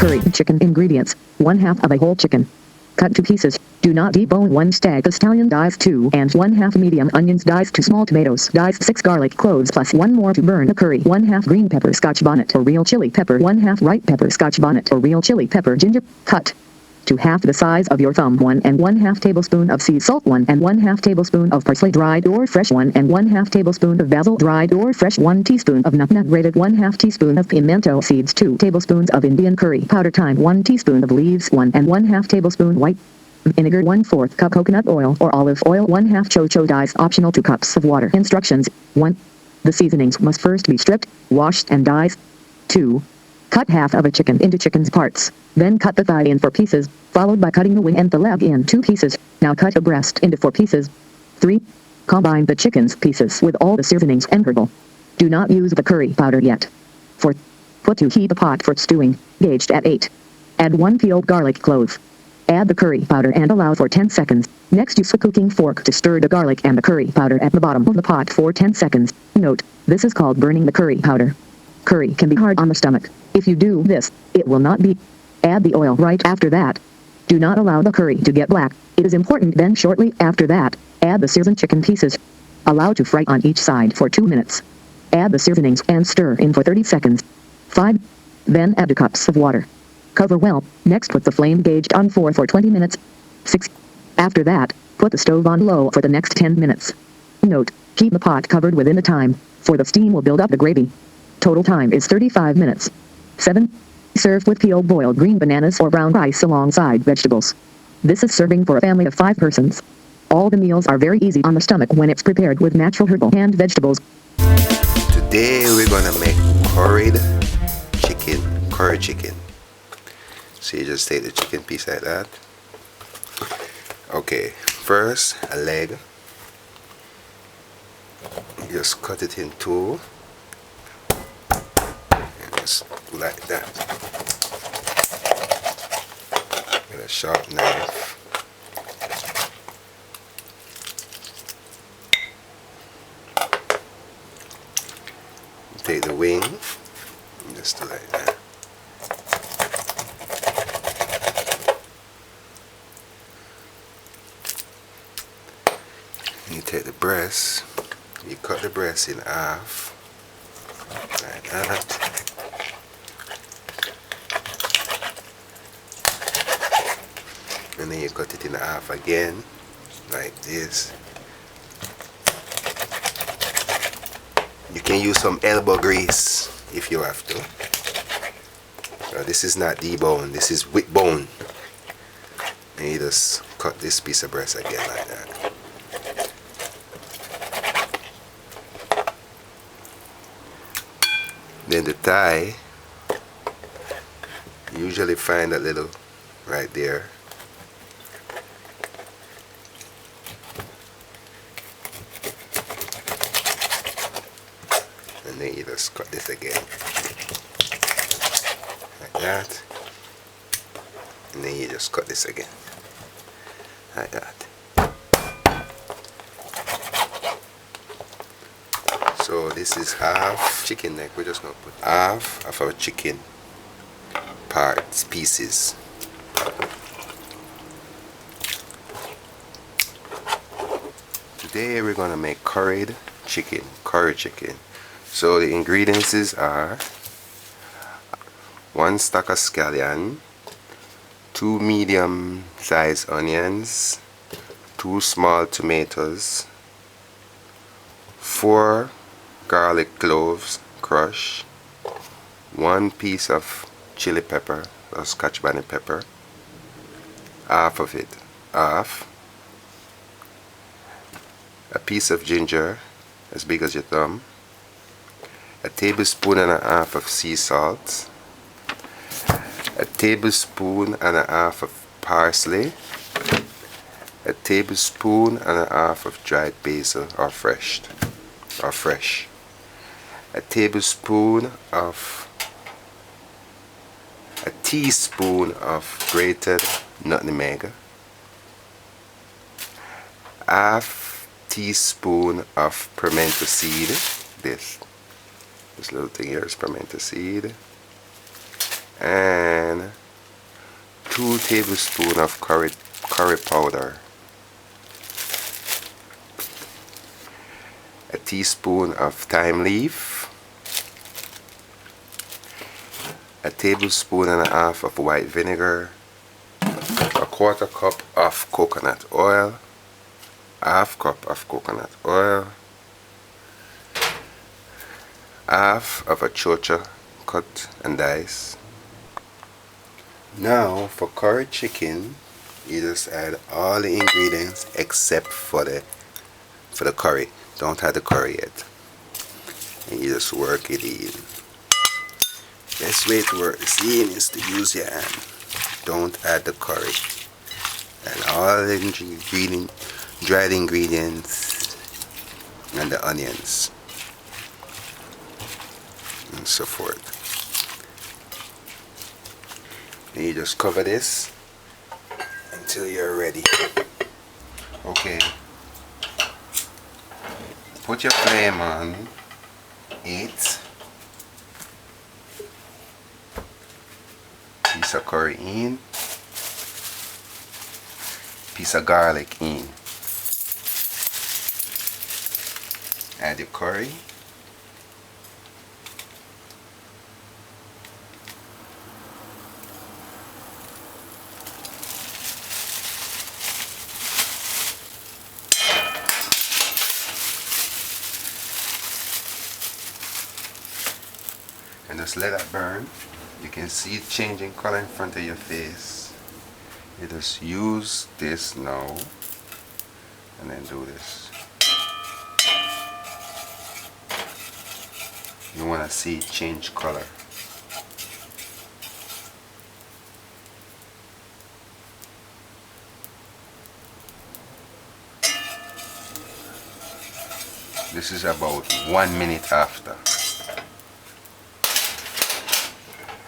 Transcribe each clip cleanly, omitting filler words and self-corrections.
curry chicken. Ingredients: 1/2 of a whole chicken, cut to pieces. Do not debone. 1 stag scallion diced 2 and 1/2 medium onions diced. 2 small tomatoes diced. 6 garlic cloves plus 1 more to burn the curry. 1/2 green pepper Scotch bonnet or real chili pepper. 1/2 white pepper Scotch bonnet or real chili pepper. Ginger cut to half the size of your thumb. 1 1/2 tablespoon of sea salt. 1 1/2 tablespoon of parsley dried or fresh. 1 1/2 tablespoon of basil dried or fresh. 1 teaspoon of nutmeg grated. 1/2 teaspoon of pimento seeds. 2 tablespoons of Indian curry powder. Thyme. 1 teaspoon of leaves. 1 1/2 tablespoon white vinegar. 1/4 cup coconut oil or olive oil. 1/2 cho-cho diced. Optional. 2 cups of water. Instructions: 1. The seasonings must first be stripped, washed and diced. 2. Cut half of a chicken into chicken's parts. Then cut the thigh in 4 pieces, followed by cutting the wing and the leg in 2 pieces. Now cut the breast into 4 pieces. 3. Combine the chicken's pieces with all the seasonings and herbal. Do not use the curry powder yet. 4. Put to heat a pot for stewing, gauged at 8. Add 1 peeled garlic clove. Add the curry powder and allow for 10 seconds. Next use a cooking fork to stir the garlic and the curry powder at the bottom of the pot for 10 seconds. Note, this is called burning the curry powder. Curry can be hard on the stomach. If you do this, it will not be. Add the oil right after that. Do not allow the curry to get black. It is important. Then shortly after that, add the seasoned chicken pieces. Allow to fry on each side for 2 minutes. Add the seasonings and stir in for 30 seconds. 5. Then add 2 cups of water. Cover well. Next put the flame gauged on 4 for 20 minutes. 6. After that, put the stove on low for the next 10 minutes. Note, keep the pot covered within the time, for the steam will build up the gravy. Total time is 35 minutes. 7. Serve with peeled boiled green bananas or brown rice alongside vegetables. This is serving for a family of 5 persons. All the meals are very easy on the stomach when it's prepared with natural herbal and vegetables. Today we're gonna make curry chicken. So you just take the chicken piece like that. Okay, first a leg. You just cut it in 2. Just like that. With a sharp knife. Take the wing, just like that. You take the breast, you cut the breast in half, like that. And then you cut it in half again, like this. You can use some elbow grease if you have to. So this is not debone, this is with bone. And you just cut this piece of breast again like that. Then the thigh, you usually find that little right there. And then you just cut this again like that, and then you just cut this again like that. So this is half chicken neck. We're just gonna put half of our chicken pieces. Today we're gonna make curry chicken. So the ingredients are 1 stack of scallion, 2 medium sized onions, 2 small tomatoes, 4 garlic cloves crushed, 1 piece of chili pepper or Scotch bonnet pepper, half of it, a piece of ginger as big as your thumb, a tablespoon and a half of sea salt, a tablespoon and a half of parsley, a tablespoon and a half of dried basil or fresh, a teaspoon of grated nutmeg, half teaspoon of pimento seed. This little thing here is pimento seed, and 2 tablespoons of curry powder, a teaspoon of thyme leaf, a tablespoon and a half of white vinegar, a quarter cup of coconut oil, half cup of coconut oil, half of a chocha cut and dice. Now for curry chicken, you just add all the ingredients except for the curry. Don't add the curry yet. And you just work it in. Best way to work this in is to use your hand. Don't add the curry. Add all the dried ingredients and the onions and so forth. And you just cover this until you're ready. Okay. Put your flame on 8. Piece of curry in. Piece of garlic in. Add your curry. And just let that burn. You can see it changing color in front of your face. You just use this now and then do this. You want to see it change color. This is about 1 minute after.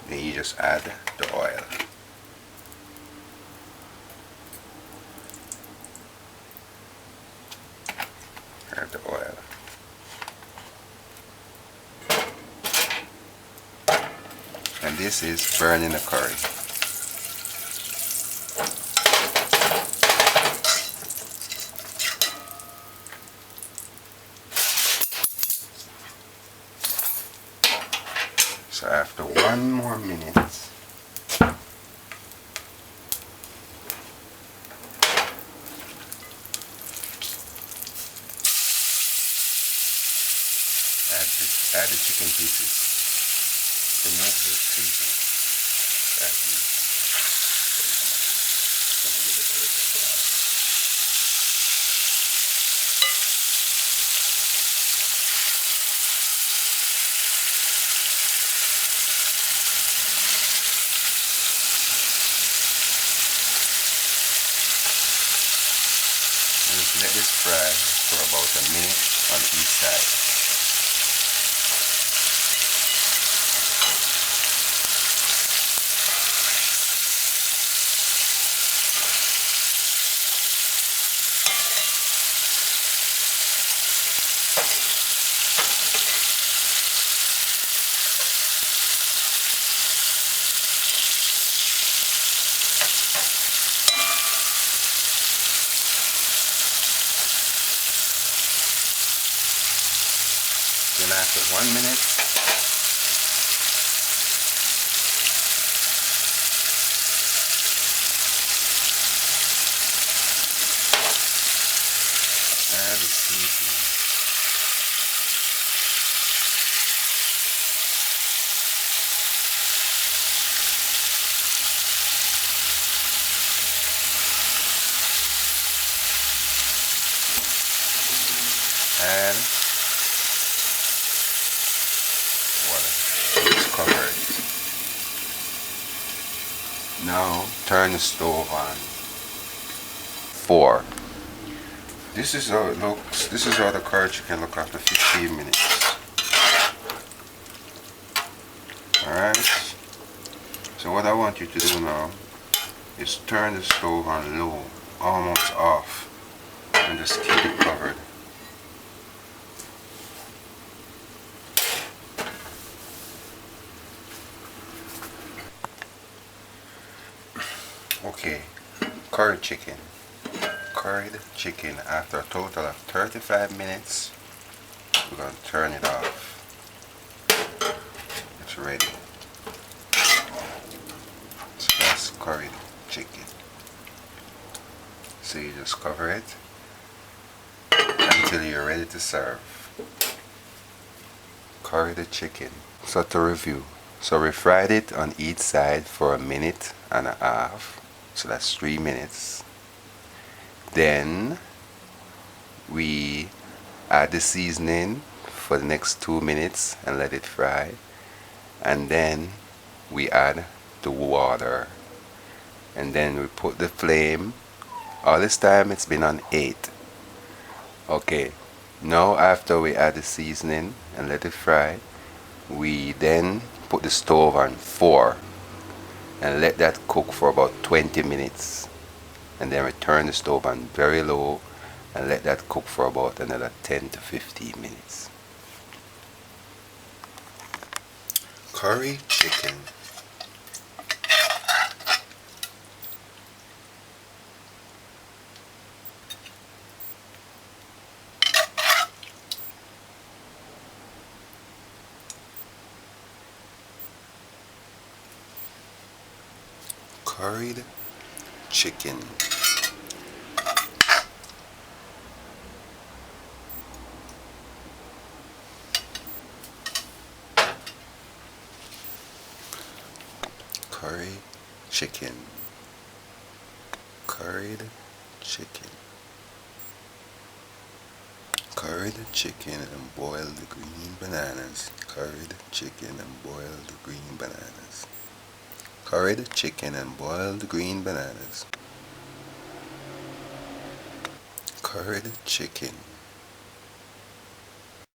Then you just add the oil. Add the oil. And this is burning the curry. So after 1 more minute, add the chicken pieces. Remove the seasoning. Add these. Gonna give it a little fry. And just let this fry for about a minute on each side. Then after 1 minute, add the seasoning. And just cover it. Now turn the stove on. 4. This is how it looks. This is how the curry chicken look after 15 minutes. Alright. So what I want you to do now is turn the stove on low, almost off, and just keep it covered. Okay, curried chicken. Curried chicken, after a total of 35 minutes, we're going to turn it off. It's ready. So that's curried chicken. So you just cover it until you're ready to serve. Curried chicken. So to review. So we fried it on each side for 1.5 minutes. So that's 3 minutes. Then we add the seasoning for the next 2 minutes and let it fry. And then we add the water. And then we put the flame. All this time it's been on 8. Okay. Now after we add the seasoning and let it fry, we then put the stove on 4 and let that cook for about 20 minutes. And then we turn the stove on very low and let that cook for about another 10 to 15 minutes. Curry chicken. Curried chicken. Curry chicken. Curried chicken. Curried chicken and boil the green bananas. Curried chicken and boil the green bananas. Curried chicken and boiled green bananas. Curried chicken.